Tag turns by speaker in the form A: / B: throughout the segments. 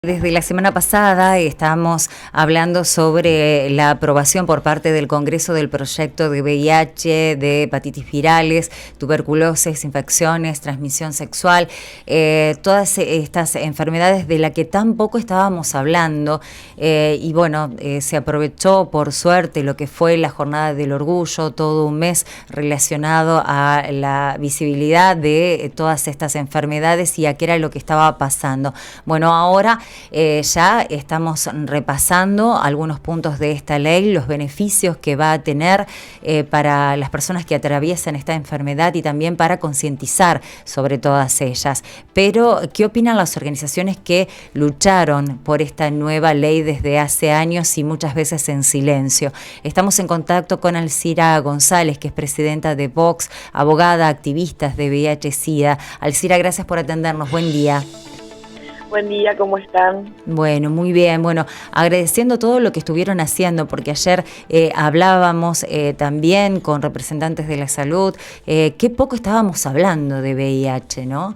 A: Desde la semana pasada estamos hablando sobre la aprobación por parte del Congreso del proyecto de VIH, de hepatitis virales, tuberculosis, infecciones, transmisión sexual, todas estas enfermedades de las que tan poco estábamos hablando. Y bueno, se aprovechó por suerte lo que fue la Jornada del Orgullo, todo un mes relacionado a la visibilidad de todas estas enfermedades y a qué era lo que estaba pasando. Bueno, ahora ya estamos repasando algunos puntos de esta ley, los beneficios que va a tener para las personas que atraviesan esta enfermedad y también para concientizar sobre todas ellas. Pero, ¿qué opinan las organizaciones que lucharon por esta nueva ley desde hace años y muchas veces en silencio? Estamos en contacto con Alcira González, que es presidenta de Vox, abogada, activista de VIH-Sida. Alcira, gracias por atendernos. Buen día.
B: Buen día, ¿cómo están?
A: Bueno, muy bien. Bueno, agradeciendo todo lo que estuvieron haciendo, porque ayer hablábamos también con representantes de la salud, qué poco estábamos hablando de VIH, ¿no?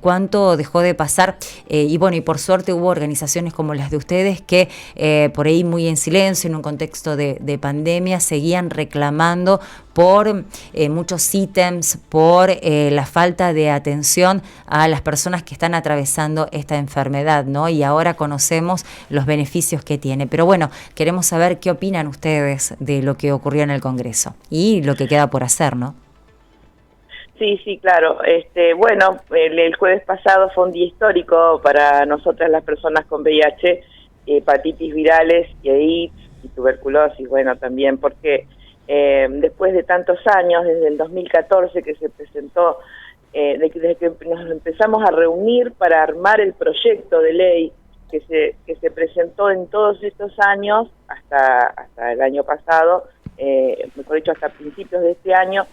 A: Cuánto dejó de pasar, y bueno, y por suerte hubo organizaciones como las de ustedes que por ahí muy en silencio, en un contexto de pandemia, seguían reclamando por muchos ítems, por la falta de atención a las personas que están atravesando esta enfermedad, ¿no? Y ahora conocemos los beneficios que tiene. Pero bueno, queremos saber qué opinan ustedes de lo que ocurrió en el Congreso y lo que queda por hacer, ¿no?
B: Sí, claro. Bueno, el jueves pasado fue un día histórico para nosotras las personas con VIH, hepatitis virales y AIDS y tuberculosis, bueno, también porque después de tantos años, desde el 2014 que se presentó, desde que nos empezamos a reunir para armar el proyecto de ley que se presentó en todos estos años, hasta el año pasado, mejor dicho, hasta principios de este año,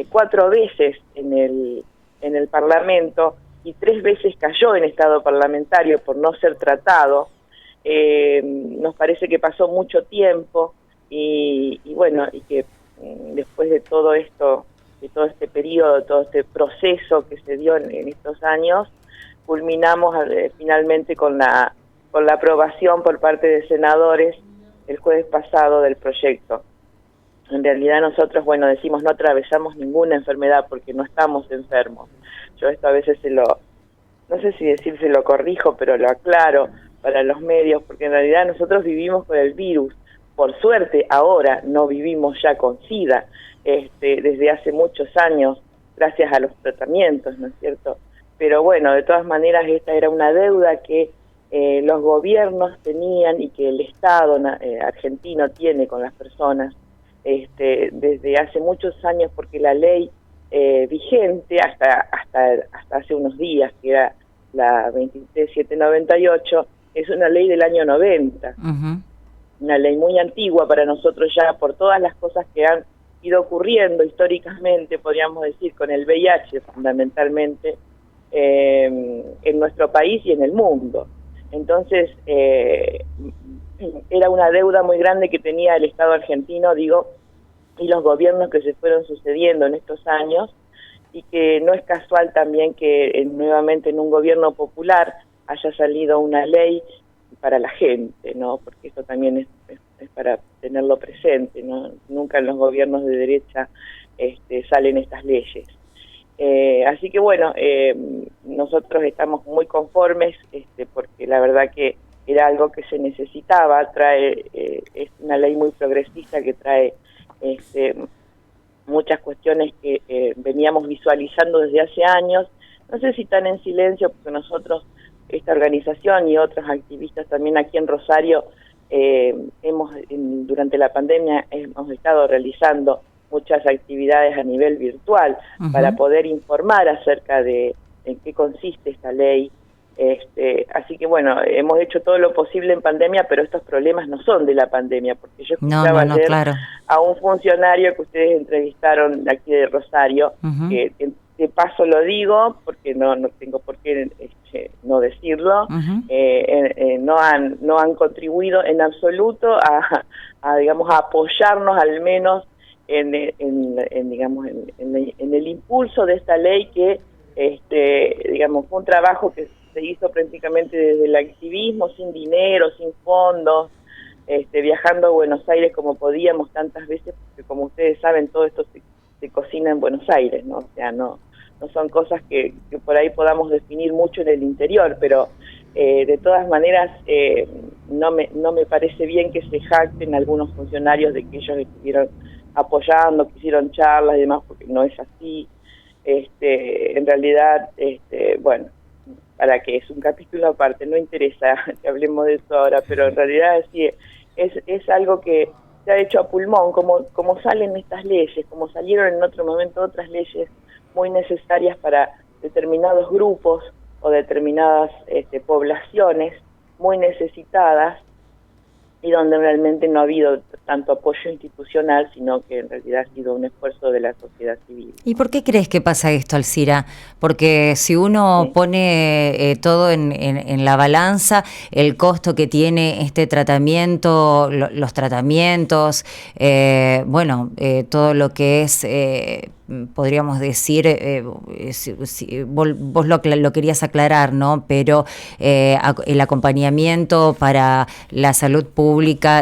B: 4 veces en el Parlamento y 3 veces cayó en estado parlamentario por no ser tratado. Nos parece que pasó mucho tiempo y bueno, y que después de todo esto, de todo este periodo, todo este proceso que se dio en estos años, culminamos finalmente con la aprobación por parte de senadores el jueves pasado del proyecto. En realidad nosotros, bueno, decimos no atravesamos ninguna enfermedad porque no estamos enfermos. Yo esto a veces no sé si decir se lo corrijo, pero lo aclaro para los medios, porque en realidad nosotros vivimos con el virus. Por suerte ahora no vivimos ya con SIDA, desde hace muchos años, gracias a los tratamientos, ¿no es cierto? Pero bueno, de todas maneras esta era una deuda que los gobiernos tenían y que el Estado argentino tiene con las personas desde hace muchos años, porque la ley vigente hasta hace unos días, que era la 23798, es una ley del año 90. Una ley muy antigua para nosotros ya, por todas las cosas que han ido ocurriendo históricamente, podríamos decir, con el VIH fundamentalmente, en nuestro país y en el mundo. Entonces, era una deuda muy grande que tenía el Estado argentino, digo, y los gobiernos que se fueron sucediendo en estos años, y que no es casual también que nuevamente en un gobierno popular haya salido una ley para la gente, ¿no? Porque esto también es para tenerlo presente, ¿no? Nunca en los gobiernos de derecha salen estas leyes. Así que bueno, nosotros estamos muy conformes, porque la verdad que era algo que se necesitaba. Es una ley muy progresista que trae muchas cuestiones que veníamos visualizando desde hace años, no sé si tan en silencio, porque nosotros, esta organización y otros activistas también aquí en Rosario, durante la pandemia hemos estado realizando muchas actividades a nivel virtual para poder informar acerca de en qué consiste esta ley. Así que bueno, hemos hecho todo lo posible en pandemia, pero estos problemas no son de la pandemia, porque yo escuchaba ayer
A: claro,
B: a un funcionario que ustedes entrevistaron aquí de Rosario, que de paso lo digo, porque no tengo por qué no decirlo, no han contribuido en absoluto a digamos, a apoyarnos al menos digamos, en el impulso de esta ley que, digamos, fue un trabajo que se hizo prácticamente desde el activismo, sin dinero, sin fondos, viajando a Buenos Aires como podíamos tantas veces, porque como ustedes saben, todo esto se cocina en Buenos Aires, ¿no? O sea, no son cosas que por ahí podamos definir mucho en el interior, pero de todas maneras no me parece bien que se jacten algunos funcionarios de que ellos estuvieron apoyando, que hicieron charlas y demás, porque no es así. En realidad, bueno, para que es un capítulo aparte, no interesa que hablemos de eso ahora, pero en realidad sí, es algo que se ha hecho a pulmón, como salen estas leyes, como salieron en otro momento otras leyes muy necesarias para determinados grupos o determinadas poblaciones muy necesitadas, y donde realmente no ha habido tanto apoyo institucional, sino que en realidad ha sido un esfuerzo de la sociedad civil.
A: ¿Y por qué crees que pasa esto, Alcira? Porque si uno pone todo en la balanza, el costo que tiene este tratamiento, los tratamientos, todo lo que es... podríamos decir, vos lo querías aclarar, ¿no? Pero el acompañamiento para la salud pública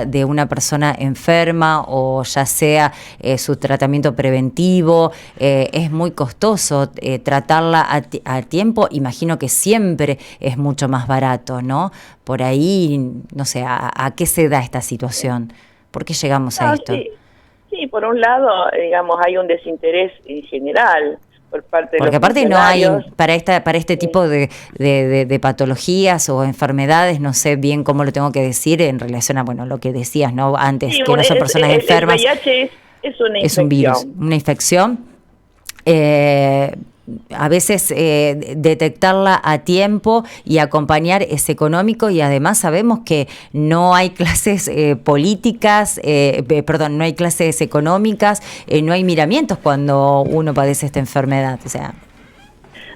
A: de una persona enferma, o ya sea su tratamiento preventivo, es muy costoso. Tratarla a tiempo, imagino que siempre es mucho más barato, ¿no? Por ahí, no sé, ¿a qué se da esta situación? ¿Por qué llegamos a esto?
B: Sí, por un lado, digamos, hay un desinterés en general por parte de
A: porque
B: los
A: aparte no hay
B: funcionarios.
A: para este tipo de patologías o enfermedades, no sé bien cómo lo tengo que decir en relación a lo que decías, ¿no? Antes,
B: Sí,
A: que no son personas enfermas.
B: El VIH es una
A: es un virus, una infección. A veces detectarla a tiempo y acompañar es económico, y además sabemos que no hay clases políticas, no hay clases económicas, no hay miramientos cuando uno padece esta enfermedad, o sea.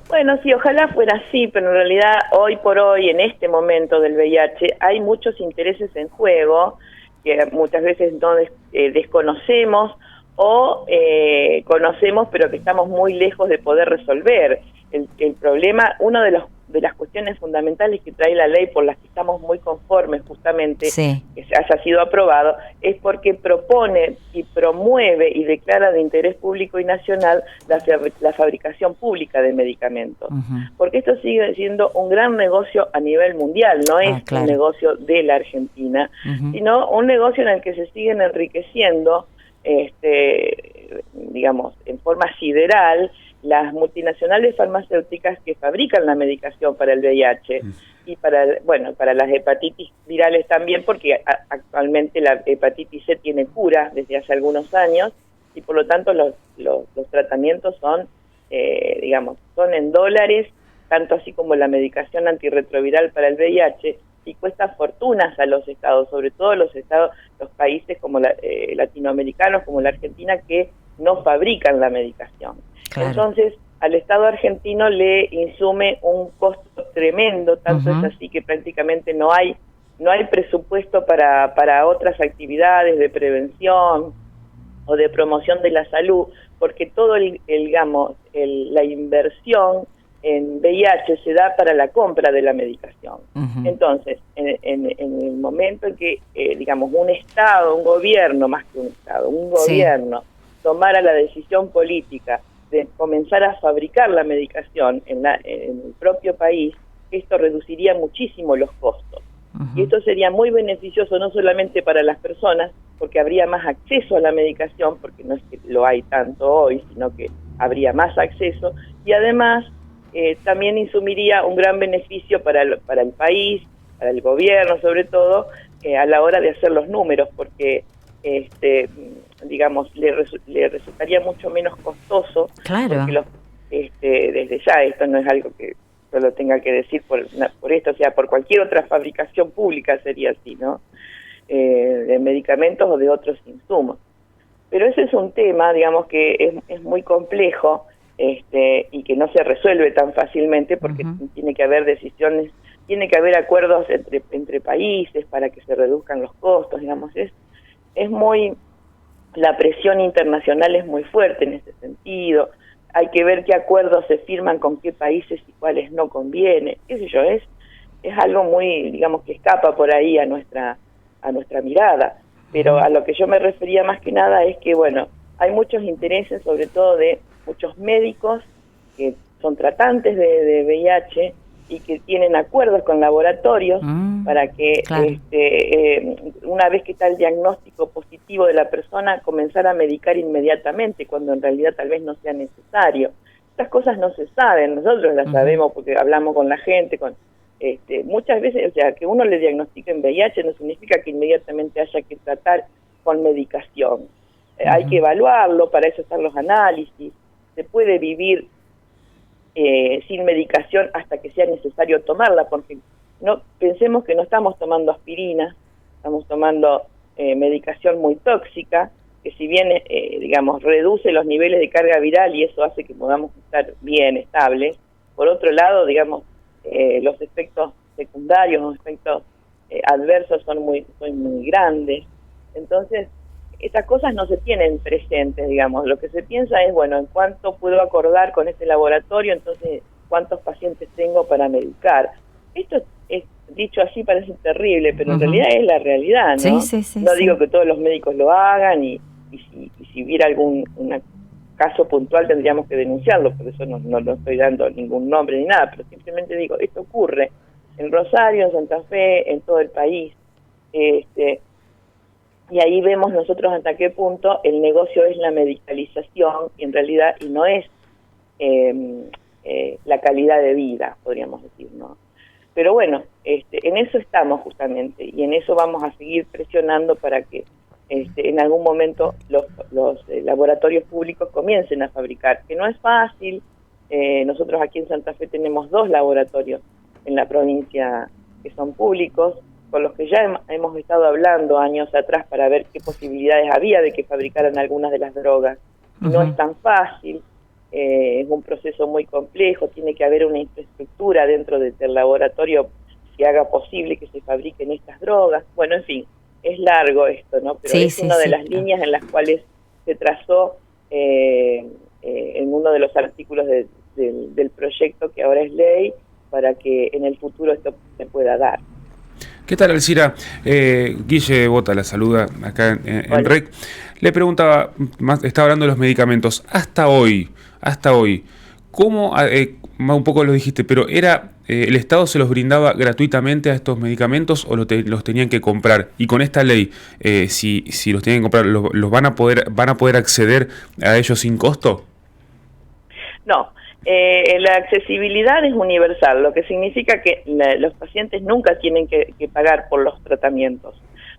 B: Bueno, sí, ojalá fuera así, pero en realidad hoy por hoy, en este momento del VIH, hay muchos intereses en juego que muchas veces no desconocemos, o conocemos pero que estamos muy lejos de poder resolver. El problema, una de las cuestiones fundamentales que trae la ley, por las que estamos muy conformes justamente,
A: sí,
B: que se haya sido aprobado, es porque propone y promueve y declara de interés público y nacional la fabricación pública de medicamentos. Porque esto sigue siendo un gran negocio a nivel mundial, no es un negocio de la Argentina, sino un negocio en el que se siguen enriqueciendo, digamos, en forma sideral, las multinacionales farmacéuticas que fabrican la medicación para el VIH y para las hepatitis virales también, porque actualmente la hepatitis C tiene cura desde hace algunos años, y por lo tanto los tratamientos son, son en dólares, tanto así como la medicación antirretroviral para el VIH, y cuesta fortunas a los estados, sobre todo los países como latinoamericanos, como la Argentina, que no fabrican la medicación. Claro. Entonces, al Estado argentino le insume un costo tremendo, tanto es así que prácticamente no hay presupuesto para otras actividades de prevención o de promoción de la salud, porque todo la inversión en VIH se da para la compra de la medicación. Entonces, en el momento en que, un Estado, un gobierno, más que un Estado, un gobierno tomara la decisión política de comenzar a fabricar la medicación en el propio país, esto reduciría muchísimo los costos. Y esto sería muy beneficioso no solamente para las personas, porque habría más acceso a la medicación, porque no es que lo hay tanto hoy, sino que habría más acceso, y además también insumiría un gran beneficio para el país, para el gobierno sobre todo, a la hora de hacer los números, porque le resultaría mucho menos costoso.
A: Claro.
B: Porque desde ya, esto no es algo que solo tenga que decir por esto, o sea, por cualquier otra fabricación pública sería así, ¿no? De medicamentos o de otros insumos. Pero ese es un tema, que es muy complejo, y que no se resuelve tan fácilmente, porque tiene que haber decisiones, tiene que haber acuerdos entre países para que se reduzcan los costos, es muy... La presión internacional es muy fuerte en ese sentido. hay que ver qué acuerdos se firman con qué países y cuáles no conviene, qué sé yo, es algo muy, digamos, que escapa por ahí a nuestra mirada. Pero a lo que yo me refería más que nada es que, bueno, hay muchos intereses, sobre todo de muchos médicos que son tratantes de VIH y que tienen acuerdos con laboratorios para que
A: claro.
B: una vez que está el diagnóstico positivo de la persona, comenzar a medicar inmediatamente, cuando en realidad tal vez no sea necesario. Estas cosas no se saben, nosotros las sabemos porque hablamos con la gente, muchas veces, o sea, que uno le diagnostiquen VIH no significa que inmediatamente haya que tratar con medicación. Hay que evaluarlo, para eso están los análisis, se puede vivir sin medicación hasta que sea necesario tomarla, porque no pensemos que no estamos tomando aspirina, estamos tomando medicación muy tóxica, que si bien, digamos, reduce los niveles de carga viral y eso hace que podamos estar bien, estables, por otro lado, digamos, los efectos secundarios, los efectos adversos son muy grandes. Entonces, estas cosas no se tienen presentes, digamos. Lo que se piensa es, bueno, en cuánto puedo acordar con este laboratorio, entonces cuántos pacientes tengo para medicar. Esto es dicho así parece terrible, pero en realidad es la realidad, ¿no? No digo que todos los médicos lo hagan y si hubiera algún caso puntual tendríamos que denunciarlo, por eso no estoy dando ningún nombre ni nada, pero simplemente digo, esto ocurre en Rosario, en Santa Fe, en todo el país, y ahí vemos nosotros hasta qué punto el negocio es la medicalización, y en realidad y no es la calidad de vida, podríamos decir, ¿no? Pero bueno, en eso estamos justamente, y en eso vamos a seguir presionando para que en algún momento los laboratorios públicos comiencen a fabricar, que no es fácil. Nosotros aquí en Santa Fe tenemos 2 laboratorios en la provincia que son públicos, con los que ya hemos estado hablando años atrás para ver qué posibilidades había de que fabricaran algunas de las drogas. No es tan fácil, es un proceso muy complejo, tiene que haber una infraestructura dentro del laboratorio que haga posible que se fabriquen estas drogas. Bueno, en fin, es largo esto, ¿no? Pero es una de las líneas en las cuales se trazó en uno de los artículos del proyecto que ahora es ley, para que en el futuro esto se pueda dar.
C: ¿Qué tal, Alcira? Guille Bota la saluda acá en REC. Le preguntaba, estaba hablando de los medicamentos. Hasta hoy, ¿cómo, un poco lo dijiste, pero el Estado se los brindaba gratuitamente a estos medicamentos o los tenían que comprar? Y con esta ley, si los tienen que comprar, ¿los van a poder acceder a ellos sin costo?
B: No. La accesibilidad es universal, lo que significa que los pacientes nunca tienen que pagar por los tratamientos,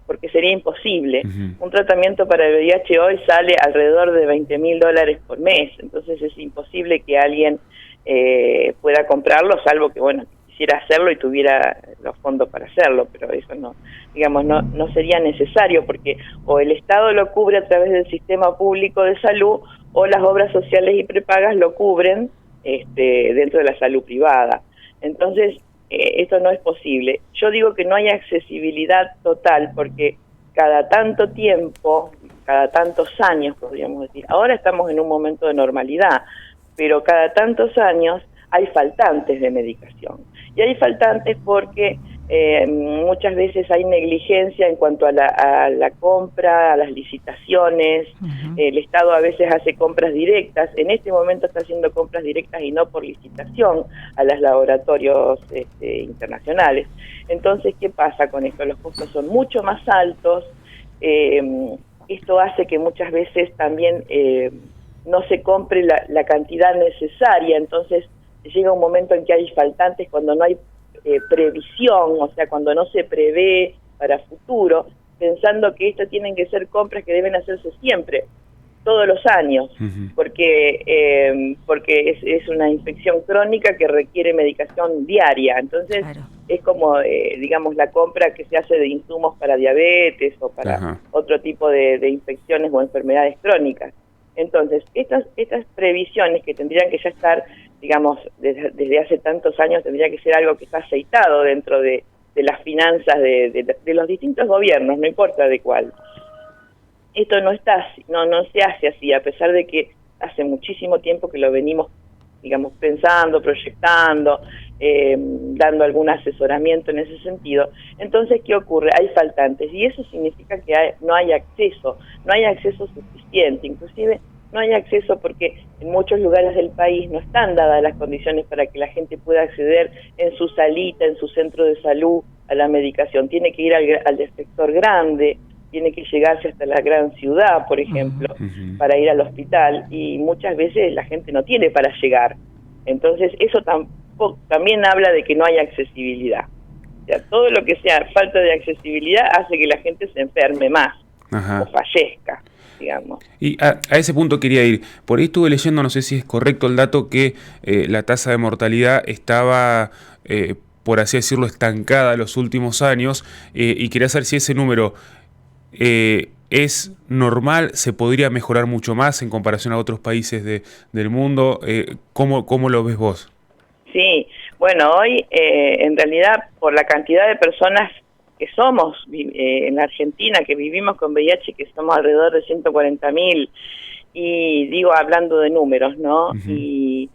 B: porque sería imposible. Un tratamiento para el VIH hoy sale alrededor de $20.000 por mes, entonces es imposible que alguien pueda comprarlo, salvo que, bueno, quisiera hacerlo y tuviera los fondos para hacerlo, pero eso no, digamos, no sería necesario, porque o el Estado lo cubre a través del sistema público de salud, o las obras sociales y prepagas lo cubren dentro de la salud privada. Entonces, esto no es posible. Yo digo que no hay accesibilidad total porque cada tanto tiempo, cada tantos años, podríamos decir, ahora estamos en un momento de normalidad, pero cada tantos años hay faltantes de medicación. Y hay faltantes porque muchas veces hay negligencia en cuanto a la compra, a las licitaciones. El Estado a veces hace compras directas, en este momento está haciendo compras directas y no por licitación a los laboratorios internacionales. Entonces, ¿qué pasa con esto? Los costos son mucho más altos, esto hace que muchas veces también no se compre la cantidad necesaria, entonces llega un momento en que hay faltantes cuando no hay previsión, o sea, cuando no se prevé para futuro, pensando que estas tienen que ser compras que deben hacerse siempre, todos los años, porque es una infección crónica que requiere medicación diaria, entonces es como, digamos, la compra que se hace de insumos para diabetes o para otro tipo de infecciones o enfermedades crónicas. Entonces, estas previsiones que tendrían que ya estar, digamos, desde hace tantos años, tendría que ser algo que está aceitado dentro de las finanzas de los distintos gobiernos, no importa de cuál. Esto no está, no se hace así, a pesar de que hace muchísimo tiempo que lo venimos, digamos, pensando, proyectando, dando algún asesoramiento en ese sentido. Entonces, ¿qué ocurre? Hay faltantes, y eso significa que no hay acceso suficiente, inclusive no hay acceso porque en muchos lugares del país no están dadas las condiciones para que la gente pueda acceder en su salita, en su centro de salud, a la medicación. Tiene que ir al sector grande, tiene que llegarse hasta la gran ciudad, por ejemplo, para ir al hospital, y muchas veces la gente no tiene para llegar. Entonces, eso también habla de que no hay accesibilidad. O sea, todo lo que sea falta de accesibilidad hace que la gente se enferme más o fallezca, digamos.
C: Y a ese punto quería ir. Por ahí estuve leyendo, no sé si es correcto el dato, que la tasa de mortalidad estaba, por así decirlo, estancada los últimos años, y quería saber si ese número es normal, se podría mejorar mucho más en comparación a otros países del mundo. ¿Cómo lo ves vos?
B: Sí, bueno, hoy en realidad por la cantidad de personas que somos en la Argentina, que vivimos con VIH, que somos alrededor de 140.000, y digo hablando de números, ¿no? Y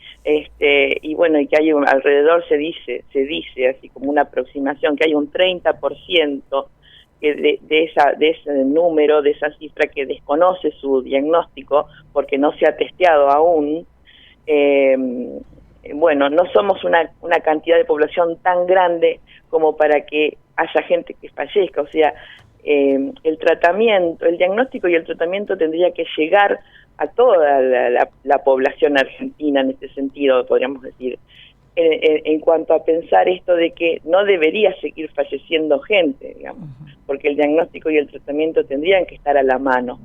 B: bueno, y que hay alrededor, se dice así como una aproximación, que hay un 30% de ese número, de esa cifra, que desconoce su diagnóstico porque no se ha testeado aún. Bueno, no somos una cantidad de población tan grande como para que haya gente que fallezca. O sea, el tratamiento, el diagnóstico y el tratamiento tendría que llegar a toda la población argentina en este sentido, podríamos decir. En cuanto a pensar esto de que no debería seguir falleciendo gente, digamos, porque el diagnóstico y el tratamiento tendrían que estar a la mano.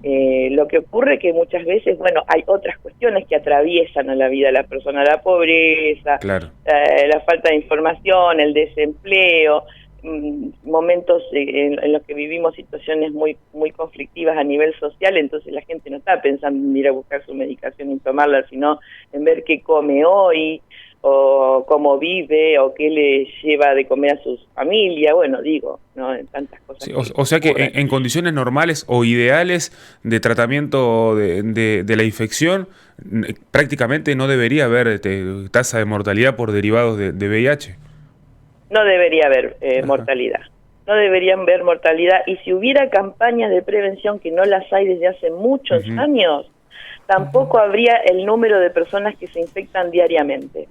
B: Lo que ocurre es que muchas veces, bueno, hay otras cuestiones que atraviesan a la vida de la persona, la pobreza, la falta de información, el desempleo, momentos en los que vivimos situaciones muy conflictivas a nivel social. Entonces la gente no está pensando en ir a buscar su medicación y tomarla, sino en ver qué come hoy, o cómo vive, o qué le lleva de comer a su familia. Bueno, digo, ¿no? En tantas cosas.
C: Sí, o sea que en condiciones normales o ideales de tratamiento de la infección, prácticamente no debería haber tasa de mortalidad por derivados de VIH.
B: No debería haber mortalidad. No deberían haber mortalidad. Y si hubiera campañas de prevención, que no las hay desde hace muchos años, tampoco habría el número de personas que se infectan diariamente.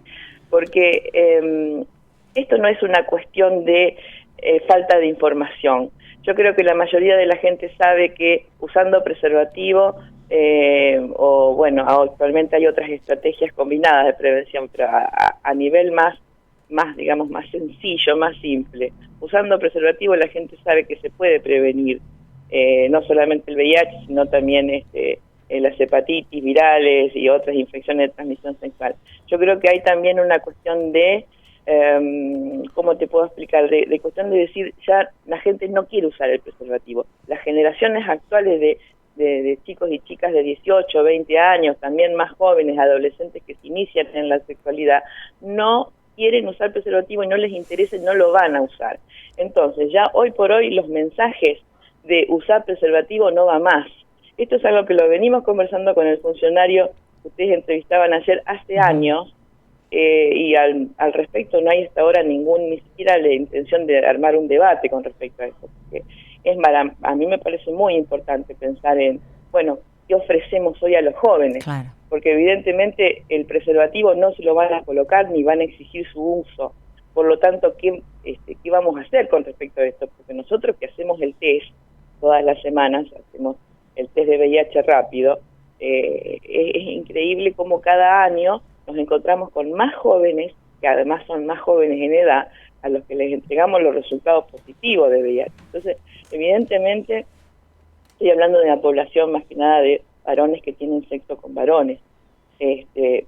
B: Porque esto no es una cuestión de falta de información. Yo creo que la mayoría de la gente sabe que usando preservativo, o bueno, actualmente hay otras estrategias combinadas de prevención, pero a nivel más digamos, más sencillo, más simple. Usando preservativo la gente sabe que se puede prevenir no solamente el VIH, sino también las hepatitis virales y otras infecciones de transmisión sexual. Yo creo que hay también una cuestión de, ¿cómo te puedo explicar? De cuestión de decir, ya la gente no quiere usar el preservativo. Las generaciones actuales de chicos y chicas de 18, 20 años, también más jóvenes, adolescentes que se inician en la sexualidad, no quieren usar preservativo y no les interesa, no lo van a usar. Entonces, ya hoy por hoy los mensajes de usar preservativo no va más. Esto es algo que lo venimos conversando con el funcionario que ustedes entrevistaban ayer hace años, y al respecto no hay hasta ahora ni siquiera la intención de armar un debate con respecto a eso. Porque a mí me parece muy importante pensar en, bueno, ¿qué ofrecemos hoy a los jóvenes?
A: Claro.
B: Porque evidentemente el preservativo no se lo van a colocar ni van a exigir su uso. Por lo tanto, ¿qué vamos a hacer con respecto a esto? Porque nosotros que hacemos el test todas las semanas, hacemos el test de VIH rápido, es increíble cómo cada año nos encontramos con más jóvenes, que además son más jóvenes en edad, a los que les entregamos los resultados positivos de VIH. Entonces, evidentemente, estoy hablando de la población más que nada de varones que tienen sexo con varones,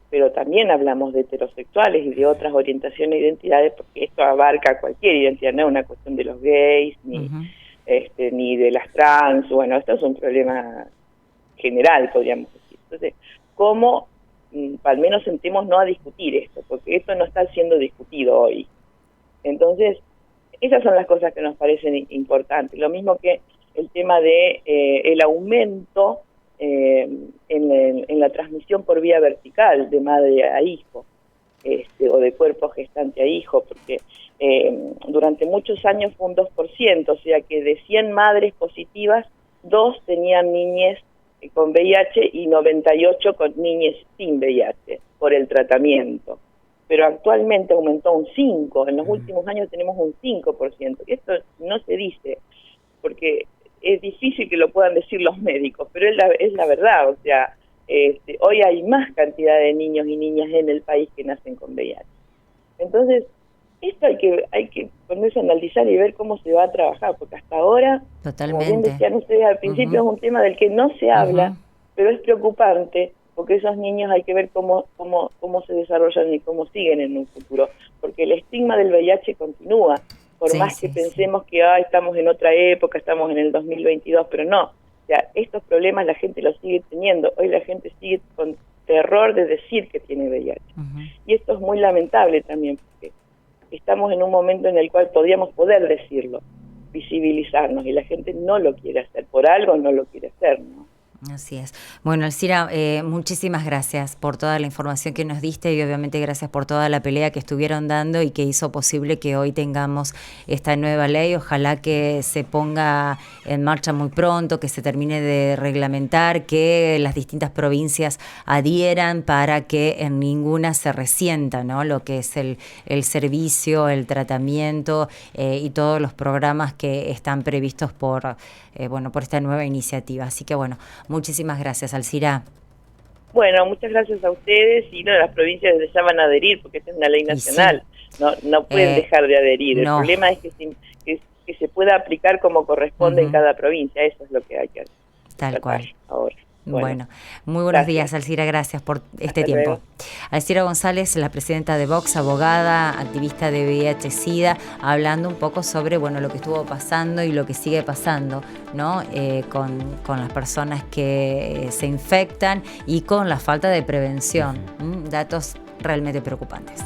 B: pero también hablamos de heterosexuales y de otras orientaciones e identidades, porque esto abarca cualquier identidad, no es una cuestión de los gays, ni de las trans. Bueno, esto es un problema general, podríamos decir. Entonces, ¿cómo al menos sentémonos a discutir esto? Porque esto no está siendo discutido hoy. Entonces, esas son las cosas que nos parecen importantes. Lo mismo que el tema de el aumento en la transmisión por vía vertical de madre a hijo, o de cuerpo gestante a hijo, porque durante muchos años fue un 2%, o sea que de 100 madres positivas, 2 tenían niñez con VIH y 98 con niñez sin VIH por el tratamiento. Pero actualmente aumentó un 5%, en los últimos años tenemos un 5%. Esto no se dice, porque es difícil que lo puedan decir los médicos, pero es la verdad, o sea, hoy hay más cantidad de niños y niñas en el país que nacen con VIH. Entonces, esto hay que ponerse a analizar y ver cómo se va a trabajar, porque hasta ahora,
A: Totalmente.
B: como bien decían ustedes al principio, es un tema del que no se habla, pero es preocupante, porque esos niños hay que ver cómo se desarrollan y cómo siguen en un futuro, porque el estigma del VIH continúa, por más que pensemos que estamos en otra época, estamos en el 2022, pero no. O sea, estos problemas la gente los sigue teniendo. Hoy la gente sigue con terror de decir que tiene VIH. Y esto es muy lamentable también, porque estamos en un momento en el cual podríamos poder decirlo, visibilizarnos, y la gente no lo quiere hacer. Por algo no lo quiere hacer, ¿no?
A: Así es. Bueno, Alcira, muchísimas gracias por toda la información que nos diste y obviamente gracias por toda la pelea que estuvieron dando y que hizo posible que hoy tengamos esta nueva ley. Ojalá que se ponga en marcha muy pronto, que se termine de reglamentar, que las distintas provincias adhieran para que en ninguna se resienta, ¿no?, lo que es el servicio, el tratamiento y todos los programas que están previstos por esta nueva iniciativa. Así que bueno, muchísimas gracias, Alcira.
B: Bueno, muchas gracias a ustedes, y las provincias ya van a adherir, porque esta es una ley nacional, sí. No pueden dejar de adherir. El problema es que se pueda aplicar como corresponde en cada provincia, eso es lo que hay que hacer.
A: Tal cual.
B: Ahora.
A: Bueno, muy buenos días, Alcira, gracias por este tiempo.
B: Luego.
A: Alcira González, la presidenta de Vox, abogada, activista de VIH-Sida, hablando un poco sobre lo que estuvo pasando y lo que sigue pasando, ¿no? Con las personas que se infectan y con la falta de prevención. Datos realmente preocupantes.